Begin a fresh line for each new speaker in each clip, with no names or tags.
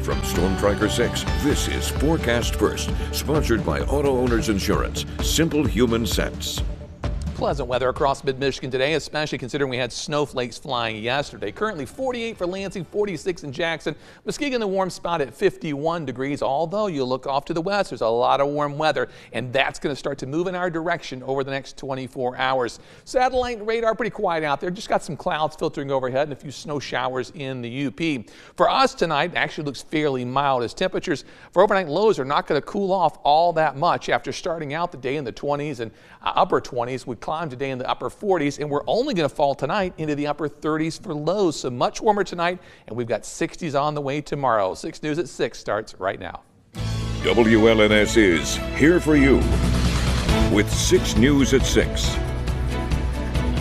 From Storm Tracker 6, this is Forecast First, sponsored by Auto Owners Insurance. Simple human sense.
Pleasant weather across mid-Michigan today, especially considering we had snowflakes flying yesterday. Currently 48 for Lansing, 46 in Jackson. Muskegon, the warm spot at 51 degrees. Although you look off to the west, there's a lot of warm weather, and that's going to start to move in our direction over the next 24 hours. Satellite radar pretty quiet out there. Just got some clouds filtering overhead and a few snow showers in the UP. For us tonight, it actually looks fairly mild as temperatures for overnight lows are not going to cool off all that much after starting out the day in the 20s and upper 20s. We climb today in the upper 40s, and we're only going to fall tonight into the upper 30s for lows. So much warmer tonight, and we've got 60s on the way tomorrow. 6 News at 6 starts right now.
WLNS is here for you with 6 News at 6.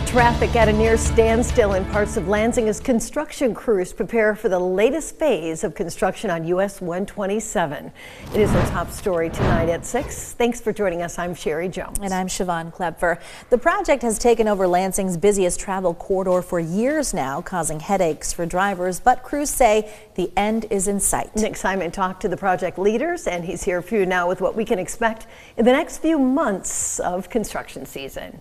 Traffic at a near standstill in parts of Lansing as construction crews prepare for the latest phase of construction on US 127. It is our top story tonight at 6. Thanks for joining us. I'm Sherry Jones.
And I'm Siobhan Klepfer. The project has taken over Lansing's busiest travel corridor for years now, causing headaches for drivers, but crews say the end is in sight.
Nick Simon talked to the project leaders, and he's here for you now with what we can expect in the next few months of construction season.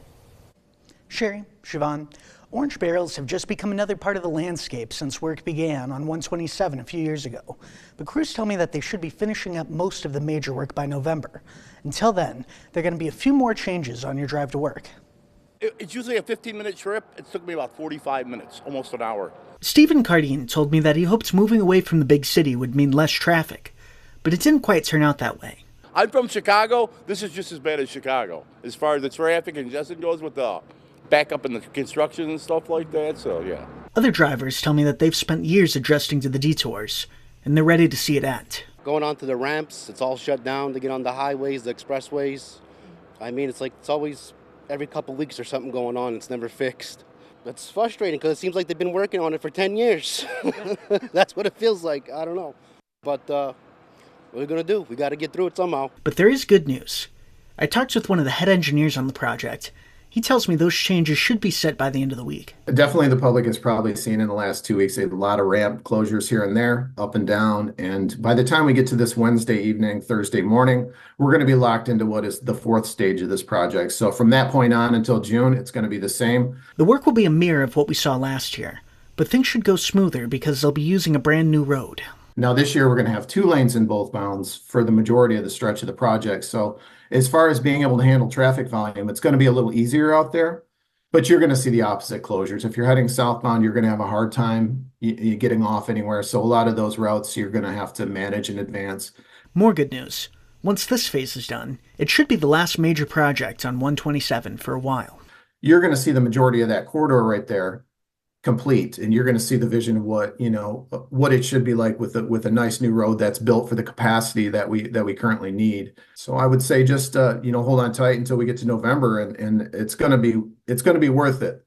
Sherry, Siobhan, orange barrels have just become another part of the landscape since work began on 127 a few years ago. But crews tell me that they should be finishing up most of the major work by November. Until then, there are going to be a few more changes on your drive to work.
It's usually a 15-minute trip. It took me about 45 minutes, almost an hour.
Stephen Cardine told me that he hoped moving away from the big city would mean less traffic, but it didn't quite turn out that way.
I'm from Chicago. This is just as bad as Chicago as far as the traffic and congestion goes with the back up in the construction and stuff like that, so yeah.
Other drivers tell me that they've spent years adjusting to the detours, and they're ready to see it end.
Going onto the ramps, it's all shut down to get on the highways, the expressways. I mean, it's always every couple weeks there's something going on. It's never fixed. It's frustrating because it seems like they've been working on it for 10 years. That's what it feels like. I don't know. But what are we going to do? We got to get through it somehow.
But there is good news. I talked with one of the head engineers on the project. He tells me those changes should be set by the end of the week.
Definitely the public has probably seen in the last 2 weeks a lot of ramp closures here and there, up and down. And by the time we get to this Wednesday evening, Thursday morning, we're going to be locked into what is the 4th stage of this project. So from that point on until June, it's going to be the same.
The work will be a mirror of what we saw last year, but things should go smoother because they'll be using a brand new road.
Now this year we're going to have 2 lanes in both bounds for the majority of the stretch of the project. So as far as being able to handle traffic volume, it's going to be a little easier out there, but you're going to see the opposite closures. If you're heading southbound, you're going to have a hard time getting off anywhere. So a lot of those routes you're going to have to manage in advance.
More good news. Once this phase is done, it should be the last major project on 127 for a while.
You're going to see the majority of that corridor right there complete, and you're going to see the vision of what it should be like with a nice new road that's built for the capacity that we currently need. So I would say just hold on tight until we get to November, and it's going to be worth it.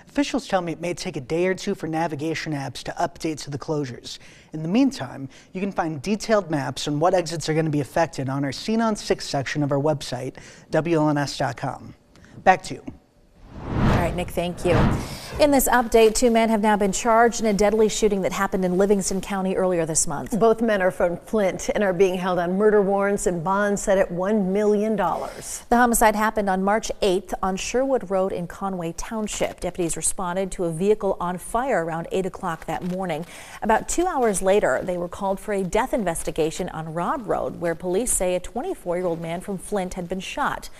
Officials tell me it may take a day or two for navigation apps to update to the closures. In the meantime, you can find detailed maps on what exits are going to be affected on our Scene on 6 section of our website, WLNS.com. Back to you.
All right, Nick, thank you. In this update, 2 men have now been charged in a deadly shooting that happened in Livingston County earlier this month.
Both men are from Flint and are being held on murder warrants and bonds set at $1 million.
The homicide happened on March 8th on Sherwood Road in Conway Township. Deputies responded to a vehicle on fire around 8 o'clock that morning. About 2 hours later, they were called for a death investigation on Rod Road, where police say a 24-year-old man from Flint had been shot.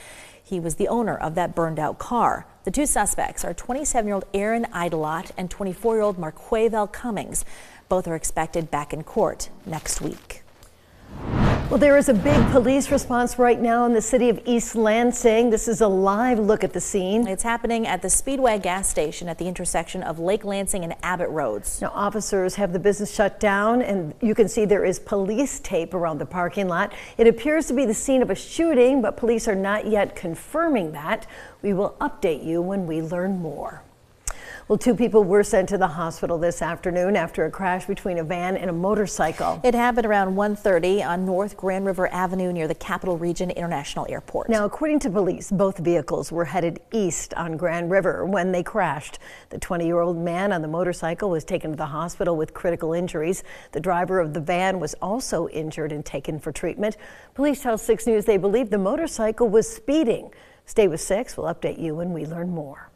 He was the owner of that burned out car. The 2 suspects are 27-year-old Aaron Idlot and 24-year-old Marquavel Cummings. Both are expected back in court next week.
Well, there is a big police response right now in the city of East Lansing. This is a live look at the scene.
It's happening at the Speedway gas station at the intersection of Lake Lansing and Abbott Roads.
Now, officers have the business shut down, and you can see there is police tape around the parking lot. It appears to be the scene of a shooting, but police are not yet confirming that. We will update you when we learn more. Well, 2 people were sent to the hospital this afternoon after a crash between a van and a motorcycle.
It happened around 1:30 on North Grand River Avenue near the Capital Region International Airport.
Now, according to police, both vehicles were headed east on Grand River when they crashed. The 20-year-old man on the motorcycle was taken to the hospital with critical injuries. The driver of the van was also injured and taken for treatment. Police tell 6 News they believe the motorcycle was speeding. Stay with 6. We'll update you when we learn more.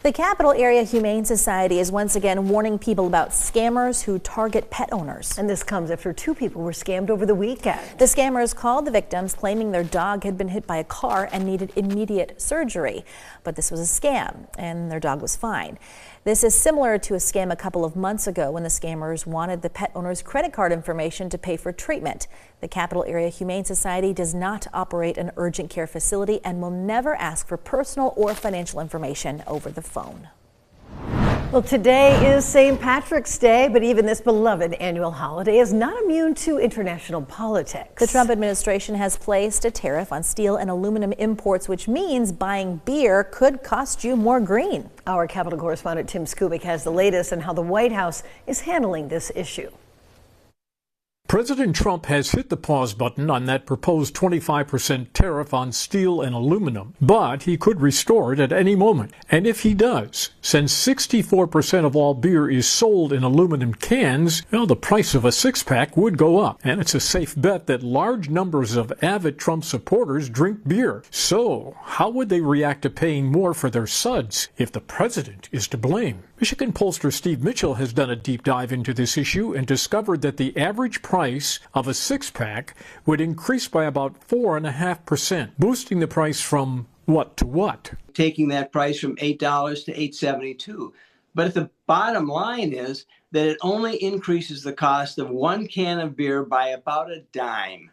The Capital Area Humane Society is once again warning people about scammers who target pet owners.
And this comes after 2 people were scammed over the weekend.
The scammers called the victims claiming their dog had been hit by a car and needed immediate surgery. But this was a scam and their dog was fine. This is similar to a scam a couple of months ago when the scammers wanted the pet owner's credit card information to pay for treatment. The Capital Area Humane Society does not operate an urgent care facility and will never ask for personal or financial information over the phone.
Well, today is St. Patrick's Day, but even this beloved annual holiday is not immune to international politics.
The Trump administration has placed a tariff on steel and aluminum imports, which means buying beer could cost you more green.
Our Capitol correspondent Tim Skubic has the latest on how the White House is handling this issue.
President Trump has hit the pause button on that proposed 25% tariff on steel and aluminum, but he could restore it at any moment. And if he does, since 64% of all beer is sold in aluminum cans, well, the price of a six-pack would go up. And it's a safe bet that large numbers of avid Trump supporters drink beer. So, how would they react to paying more for their suds if the president is to blame? Michigan pollster Steve Mitchell has done a deep dive into this issue and discovered that the average price of a six-pack would increase by about 4.5%, boosting the price from what to what?
Taking that price from $8 to $8.72. But if the bottom line is that it only increases the cost of 1 can of beer by about a dime.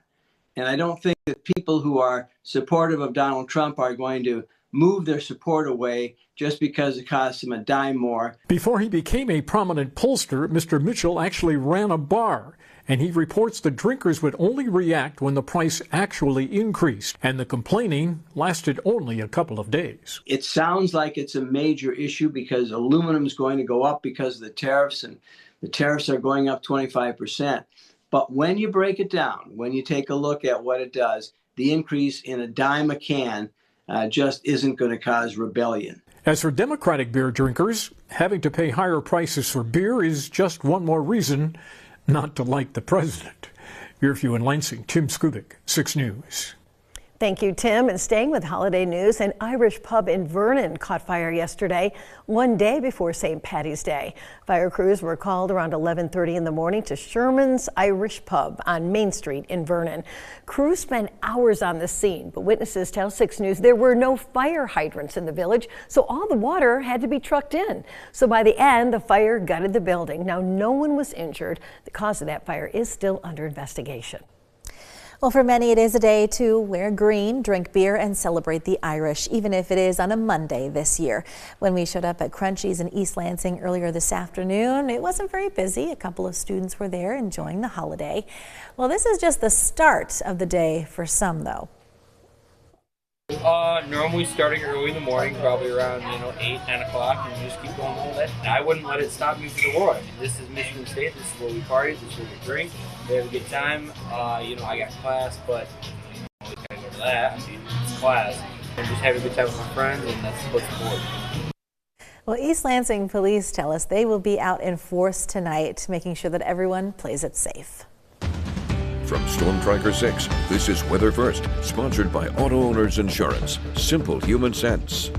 And I don't think that people who are supportive of Donald Trump are going to move their support away just because it costs him a dime more.
Before he became a prominent pollster, Mr. Mitchell actually ran a bar, and he reports the drinkers would only react when the price actually increased, and the complaining lasted only a couple of days.
It sounds like it's a major issue because aluminum is going to go up because of the tariffs, and the tariffs are going up 25%. But when you break it down, when you take a look at what it does, the increase in a dime a can just isn't going to cause rebellion.
As for Democratic beer drinkers, having to pay higher prices for beer is just one more reason not to like the president. View in Lansing, Tim Skubic, 6 News.
Thank you, Tim. And staying with holiday news, an Irish pub in Vernon caught fire yesterday, one day before St. Paddy's Day. Fire crews were called around 11:30 in the morning to Sherman's Irish Pub on Main Street in Vernon. Crews spent hours on the scene, but witnesses tell 6 News there were no fire hydrants in the village, so all the water had to be trucked in. So by the end, the fire gutted the building. Now, no one was injured. The cause of that fire is still under investigation.
Well, for many, it is a day to wear green, drink beer, and celebrate the Irish, even if it is on a Monday this year. When we showed up at Crunchies in East Lansing earlier this afternoon, it wasn't very busy. A couple of students were there enjoying the holiday. Well, this is just the start of the day for some, though.
Normally starting early in the morning, probably around 8, 9 o'clock, and just keep going all day. I wouldn't let it stop me for the world. I mean, this is Michigan State. This is where we party. This is where we drink. We have a good time. I got class, but we can't go to that. I mean, it's class. And just having a good time with my friends, and that's what's important.
Well, East Lansing police tell us they will be out in force tonight, making sure that everyone plays it safe.
From Storm Tracker 6, this is Weather First, sponsored by Auto Owners Insurance. Simple human sense.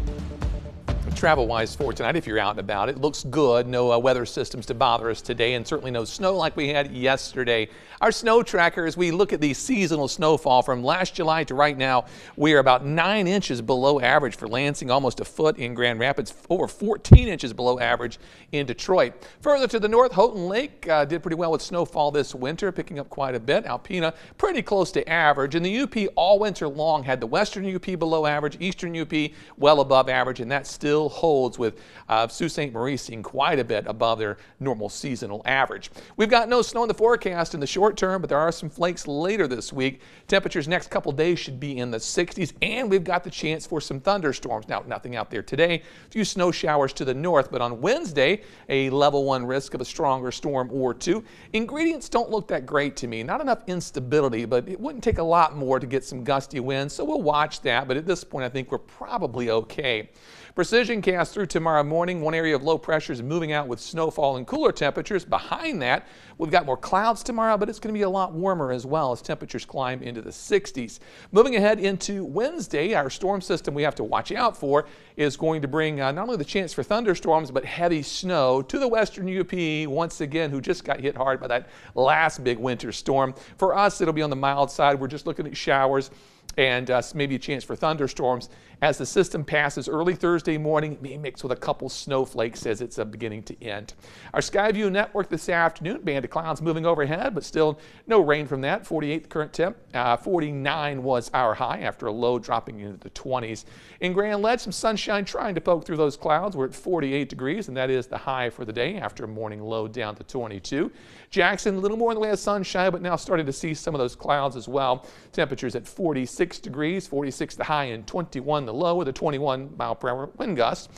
Travel-wise for tonight, if you're out and about, it looks good. No weather systems to bother us today, and certainly no snow like we had yesterday. Our snow tracker, as we look at the seasonal snowfall from last July to right now, we are about 9 inches below average for Lansing, almost a foot in Grand Rapids, over 14 inches below average in Detroit. Further to the north, Houghton Lake did pretty well with snowfall this winter, picking up quite a bit. Alpena, pretty close to average. And the UP all winter long had the western UP below average, eastern UP well above average, and that still still holds with Sault Ste. Marie seeing quite a bit above their normal seasonal average. We've got no snow in the forecast in the short term, but there are some flakes later this week. Temperatures next couple days should be in the 60s, and we've got the chance for some thunderstorms. Now, nothing out there today. A few snow showers to the north, but on Wednesday, a level 1 risk of a stronger storm or two. Ingredients don't look that great to me. Not enough instability, but it wouldn't take a lot more to get some gusty winds, so we'll watch that. But at this point, I think we're probably okay. Precision cast through tomorrow morning. One area of low pressure is moving out with snowfall and cooler temperatures. Behind that, we've got more clouds tomorrow, but it's going to be a lot warmer as well as temperatures climb into the 60s. Moving ahead into Wednesday, our storm system we have to watch out for is going to bring not only the chance for thunderstorms, but heavy snow to the western UP once again, who just got hit hard by that last big winter storm. For us, it'll be on the mild side. We're just looking at showers and maybe a chance for thunderstorms as the system passes early Thursday morning. It may mix with a couple snowflakes as it's beginning to end. Our Skyview network this afternoon, band of clouds moving overhead, but still no rain from that. 48 the current temp. 49 was our high after a low dropping into the 20s. In Grand Ledge, some sunshine trying to poke through those clouds. We're at 48 degrees, and that is the high for the day after a morning low down to 22. Jackson, a little more in the way of sunshine, but now starting to see some of those clouds as well. Temperatures at 46 degrees, 46 the high and 21 the low with a 21 mile per hour wind gust.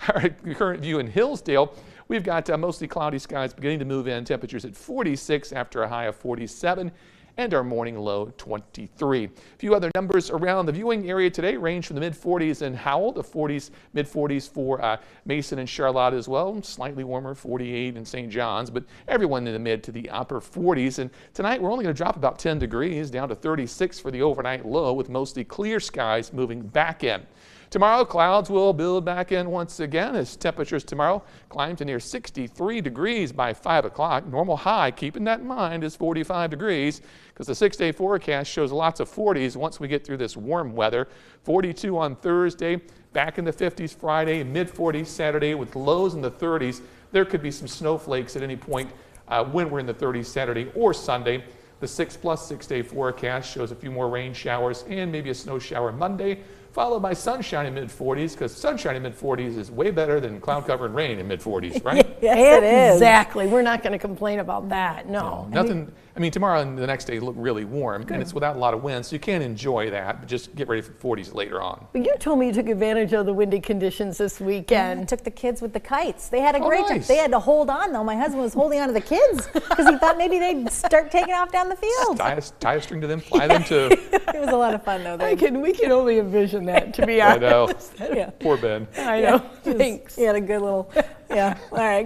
Our current view in Hillsdale, we've got mostly cloudy skies beginning to move in. Temperatures at 46 after a high of 47. And our morning low 23. A few other numbers around the viewing area today range from the mid-40s in Howell to 40s, mid-40s for Mason and Charlotte as well. Slightly warmer, 48 in St. John's, but everyone in the mid to the upper 40s. And tonight we're only going to drop about 10 degrees down to 36 for the overnight low with mostly clear skies moving back in. Tomorrow, clouds will build back in once again as temperatures tomorrow climb to near 63 degrees by 5 o'clock. Normal high, keeping that in mind, is 45 degrees because the 6-day forecast shows lots of 40s once we get through this warm weather. 42 on Thursday, back in the 50s Friday, mid-40s Saturday with lows in the 30s. There could be some snowflakes at any point when we're in the 30s Saturday or Sunday. The 6+ 6-day forecast shows a few more rain showers and maybe a snow shower Monday, followed by sunshine in mid-40s, because sunshine in mid-40s is way better than cloud cover and rain in mid-40s, right?
Yes, it is. Exactly. We're not going to complain about that. No.
Nothing. I mean, tomorrow and the next day look really warm, and it's without a lot of wind, so you can enjoy that, but just get ready for 40s later on.
But you told me you took advantage of the windy conditions this weekend.
Yeah, took the kids with the kites. They had a great time.
Nice.
They had to hold on, though. My husband was holding on to the kids because he thought maybe they'd start taking off down the field.
Tie a string to them, fly them to.
It was a lot of fun, though.
We can only envision that, to be honest.
I know.
Yeah.
Poor Ben.
I know. Thanks.
He had a good little, yeah. All right.